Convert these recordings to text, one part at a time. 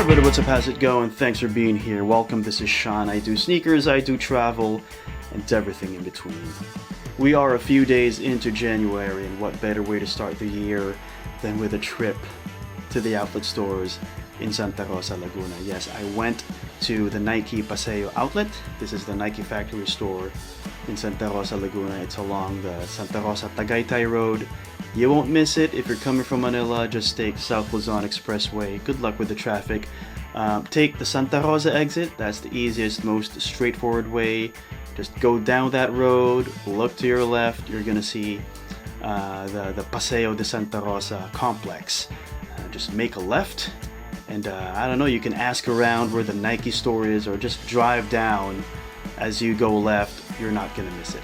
everybody, what's up, how's it going? Thanks for being here. Welcome, this is Sean. I do sneakers, I do travel, and everything in between. We are a few days into January, and what better way to start the year than with a trip to the outlet stores in Santa Rosa, Laguna. Yes, I went to the Nike Paseo outlet. This is the Nike factory store in Santa Rosa, Laguna. It's along the Santa Rosa Tagaytay Road. You won't miss it if you're coming from Manila. Just take South Luzon Expressway. Good luck with the traffic. Take the Santa Rosa exit. That's the easiest, most straightforward way. Just go down that road, look to your left. You're gonna see the Paseo de Santa Rosa complex. Just make a left, and I don't know, you can ask around where the Nike store is, or just drive down as you go left. You're not gonna miss it.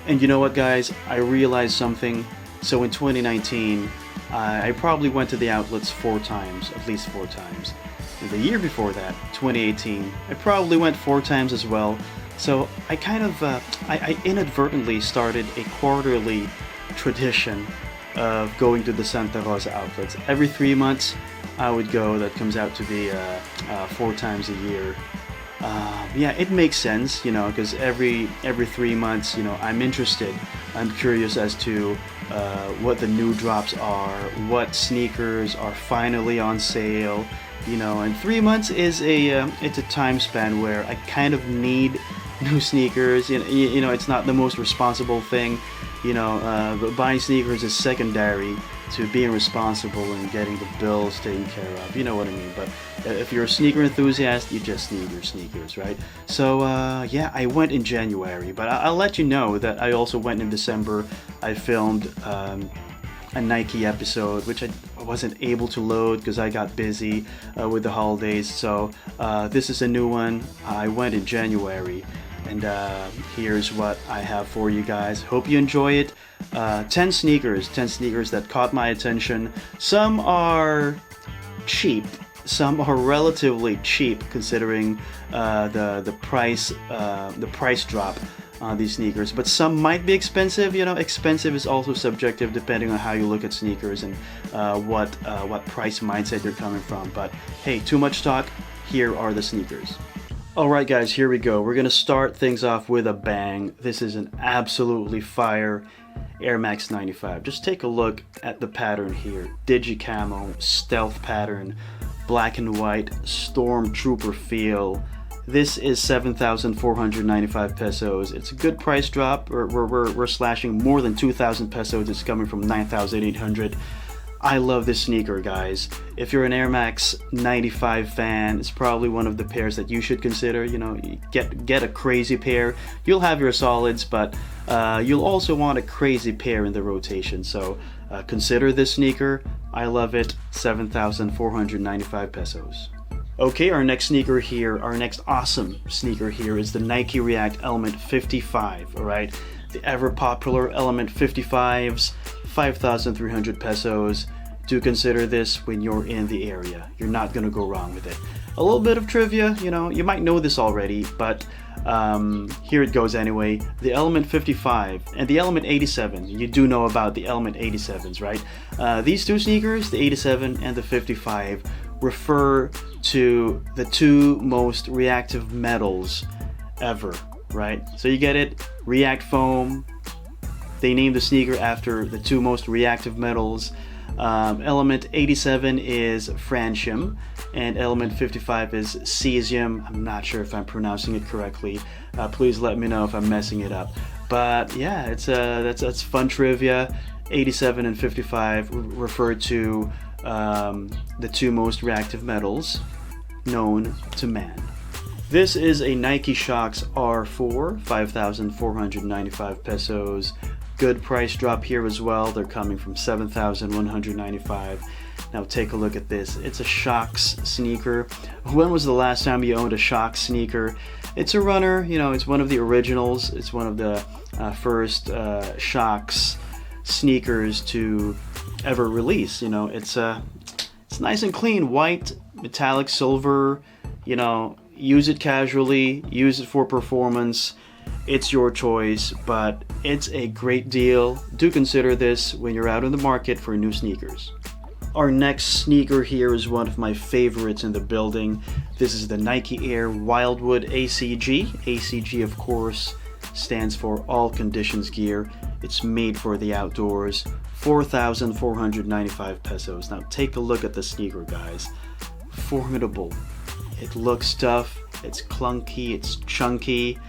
And you know what, guys? I realized something. So in 2019, I probably went to the outlets 4 times, at least 4 times. And the year before that, 2018, I probably went 4 times as well. So I kind of, I inadvertently started a quarterly tradition of going to the Santa Rosa outlets. Every 3 months, I would go. That comes out to be 4 times a year. Yeah, it makes sense, you know, because every 3 months, you know, I'm interested. I'm curious as to what the new drops are, what sneakers are finally on sale, you know. And 3 months is it's a time span where I kind of need new sneakers. You know, it's not the most responsible thing, you know. But buying sneakers is secondary to being responsible and getting the bills taken care of. You know what I mean? But if you're a sneaker enthusiast, you just need your sneakers, right? So yeah, I went in January, but I'll let you know that I also went in December. I filmed a Nike episode, which I wasn't able to load because I got busy with the holidays. So this is a new one. I went in January, and here's what I have for you guys. Hope you enjoy it. 10 sneakers that caught my attention. Some are cheap, some are relatively cheap considering the price drop on these sneakers, but some might be expensive. You know, expensive is also subjective depending on how you look at sneakers and what price mindset you're coming from. But hey, too much talk. Here are the sneakers. Alright guys, here we go. We're gonna start things off with a bang. This is an absolutely fire Air Max 95. Just take a look at the pattern here. Digi camo, stealth pattern, black and white, stormtrooper feel. This is 7,495 pesos. It's a good price drop. We're slashing more than 2,000 pesos. It's coming from 9,800. I love this sneaker, guys. If you're an Air Max 95 fan, it's probably one of the pairs that you should consider. You know, get a crazy pair. You'll have your solids, but you'll also want a crazy pair in the rotation. So consider this sneaker. I love it. 7,495 pesos. Okay, our next sneaker here, our next awesome sneaker here is the Nike React Element 55, all right? The ever popular Element 55s. 5,300 pesos. Do consider this when you're in the area. You're not gonna go wrong with it. A little bit of trivia, you know, you might know this already, but here it goes anyway. The Element 55 and the Element 87, you do know about the Element 87s, right? These two sneakers, the 87 and the 55, refer to the 2 most reactive metals ever, right? So you get it, React Foam. They named the sneaker after the 2 most reactive metals. Element 87 is francium, and Element 55 is cesium. I'm not sure if I'm pronouncing it correctly. Please let me know if I'm messing it up. But yeah, it's that's fun trivia. 87 and 55 refer to the 2 most reactive metals known to man. This is a Nike Shox R4, 5,495 pesos. Good price drop here as well. They're coming from 7,195. Now take a look at this. It's a Shox sneaker. When was the last time you owned a Shox sneaker? It's a runner, you know, it's one of the originals. It's one of the first Shox sneakers to ever release. You know, it's nice and clean, white, metallic silver. You know, use it casually, use it for performance. It's your choice, but it's a great deal. Do consider this when you're out in the market for new sneakers. Our next sneaker here is one of my favorites in the building. This is the Nike Air Wildwood ACG. ACG, of course, stands for All Conditions Gear. It's made for the outdoors. 4,495 pesos. Now take a look at the sneaker, guys. Formidable. It looks tough. It's clunky. It's chunky.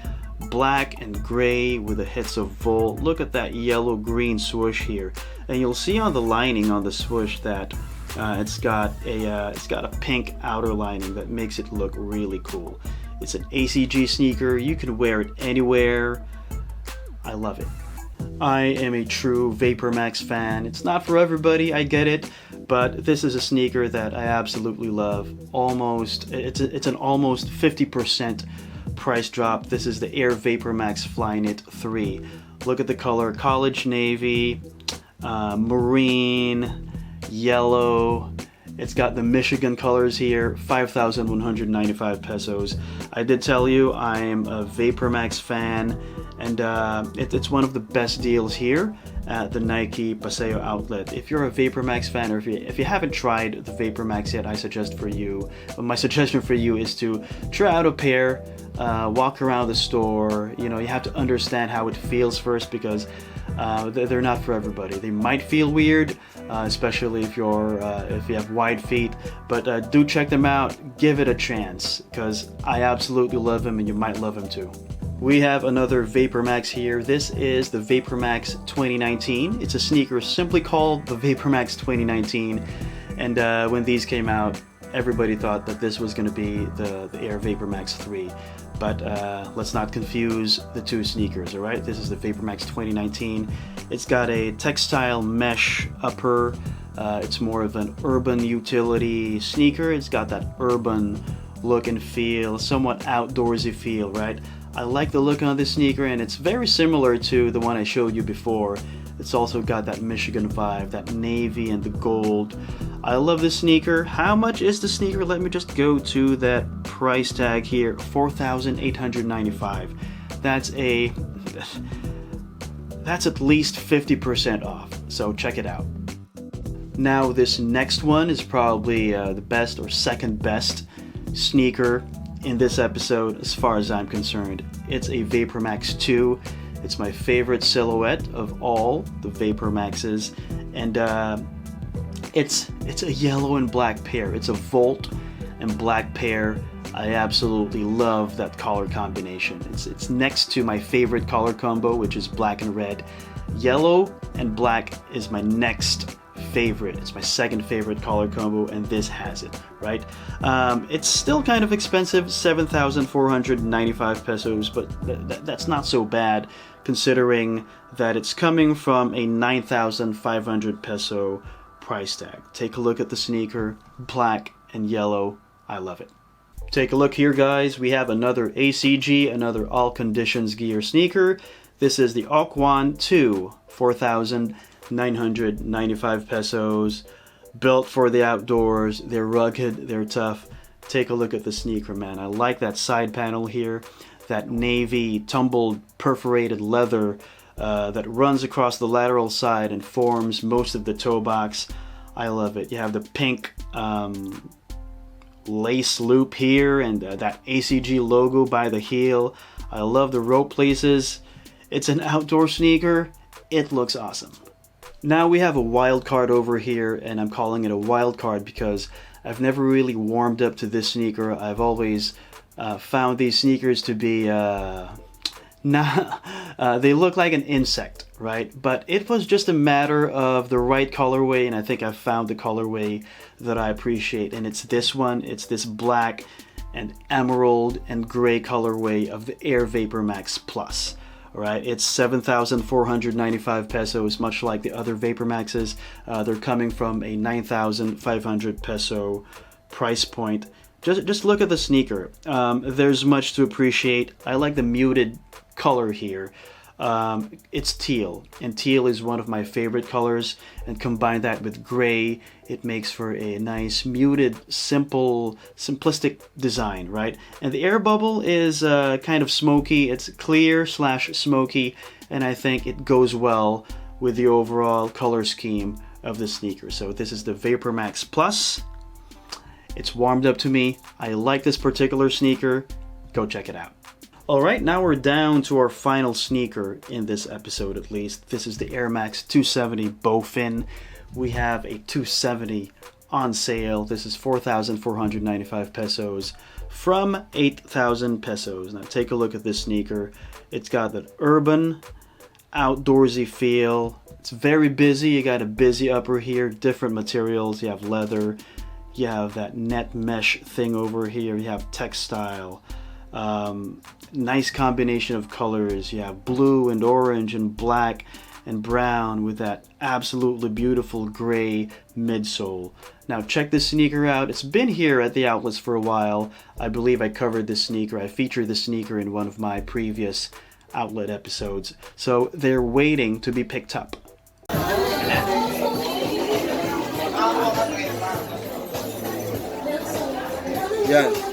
Black and gray with the hits of volt. Look at that yellow-green swoosh here, and you'll see on the lining on the swoosh that it's got a pink outer lining that makes it look really cool. It's an ACG sneaker. You can wear it anywhere. I love it. I am a true VaporMax fan. It's not for everybody, I get it, but this is a sneaker that I absolutely love. It's an almost 50% price drop. This is the Air VaporMax Flyknit 3. Look at the color: college navy, marine, yellow. It's got the Michigan colors here. 5,195 pesos. I did tell you I am a VaporMax fan, and it's one of the best deals here at the Nike Paseo outlet. If you're a VaporMax fan, or if you haven't tried the VaporMax yet, my suggestion for you is to try out a pair, walk around the store. You know, you have to understand how it feels first, because they're not for everybody. They might feel weird, especially if you have wide feet, but do check them out. Give it a chance, because I absolutely love them, and you might love them too. We have another VaporMax here. This is the VaporMax 2019. It's a sneaker simply called the VaporMax 2019, and when these came out, everybody thought that this was going to be the Air VaporMax 3. But let's not confuse the two sneakers, all right? This is the VaporMax 2019. It's got a textile mesh upper. It's more of an urban utility sneaker. It's got that urban look and feel, somewhat outdoorsy feel, right? I like the look on this sneaker, and it's very similar to the one I showed you before. It's also got that Michigan vibe, that navy and the gold. I love this sneaker. How much is the sneaker? Let me just go to that price tag here. 4,895. That's at least 50% off. So check it out. Now this next one is probably the best or second best sneaker in this episode as far as I'm concerned. It's a VaporMax 2. It's my favorite silhouette of all the VaporMaxes, and it's a yellow and black pair. It's a volt and black pair. I absolutely love that color combination. It's next to my favorite color combo, which is black and red. Yellow and black is my next favorite. It's my second favorite color combo, and this has it, right? It's still kind of expensive, 7,495 pesos, but that's not so bad considering that it's coming from a 9,500 peso price tag. Take a look at the sneaker, black and yellow. I love it. Take a look here, guys. We have another ACG, another All Conditions Gear sneaker. This is the Aquan 2, 4,995 pesos. Built for the outdoors. They're rugged, they're tough. Take a look at the sneaker, man. I like that side panel here, that navy tumbled perforated leather that runs across the lateral side and forms most of the toe box. I love it. You have the pink lace loop here, and that ACG logo by the heel. I love the rope laces. It's an outdoor sneaker. It looks awesome. Now we have a wild card over here, and I'm calling it a wild card because I've never really warmed up to this sneaker. I've always found these sneakers to be they look like an insect, right? But it was just a matter of the right colorway, and I think I've found the colorway that I appreciate, and it's this one. It's this black and emerald and gray colorway of the Air VaporMax Plus. All right, it's 7,495 pesos, much like the other VaporMaxes. They're coming from a 9,500 peso price point. Just look at the sneaker. There's much to appreciate. I like the muted color here. It's teal, and teal is one of my favorite colors, and combine that with gray, it makes for a nice muted, simplistic design, right? And the air bubble is kind of smoky. It's clear / smoky, and I think it goes well with the overall color scheme of the sneaker. So this is the Vapor Max Plus. It's warmed up to me. I like this particular sneaker. Go check it out. All right, now we're down to our final sneaker in this episode, at least. This is the Air Max 270 Bowfin. We have a 270 on sale. This is 4,495 pesos from 8,000 pesos. Now take a look at this sneaker. It's got that urban, outdoorsy feel. It's very busy. You got a busy upper here, different materials. You have leather. You have that net mesh thing over here. You have textile. Nice combination of colors. You have blue and orange and black and brown with that absolutely beautiful gray midsole. Now check this sneaker out. It's been here at the outlets for a while. I believe I covered this sneaker. I featured this sneaker in one of my previous outlet episodes. So they're waiting to be picked up. Yeah.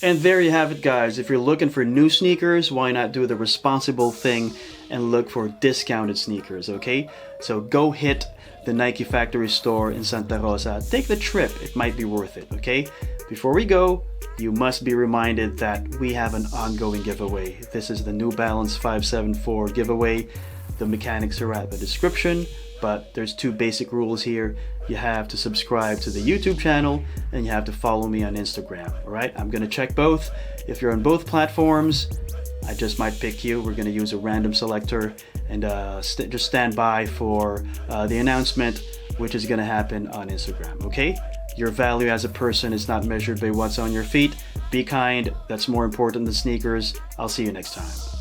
And there you have it, guys. If you're looking for new sneakers, why not do the responsible thing and look for discounted sneakers, okay? So go hit the Nike factory store in Santa Rosa. Take the trip. It might be worth it, okay? Before we go, you must be reminded that we have an ongoing giveaway. This is the New Balance 574 giveaway. The mechanics are at the description, but there's two basic rules here. You have to subscribe to the YouTube channel and you have to follow me on Instagram. All right, I'm gonna check both. If you're on both platforms, I just might pick you. We're gonna use a random selector, and just stand by for the announcement, which is gonna happen on Instagram. Okay, your value as a person is not measured by what's on your feet. Be kind. That's more important than sneakers. I'll see you next time.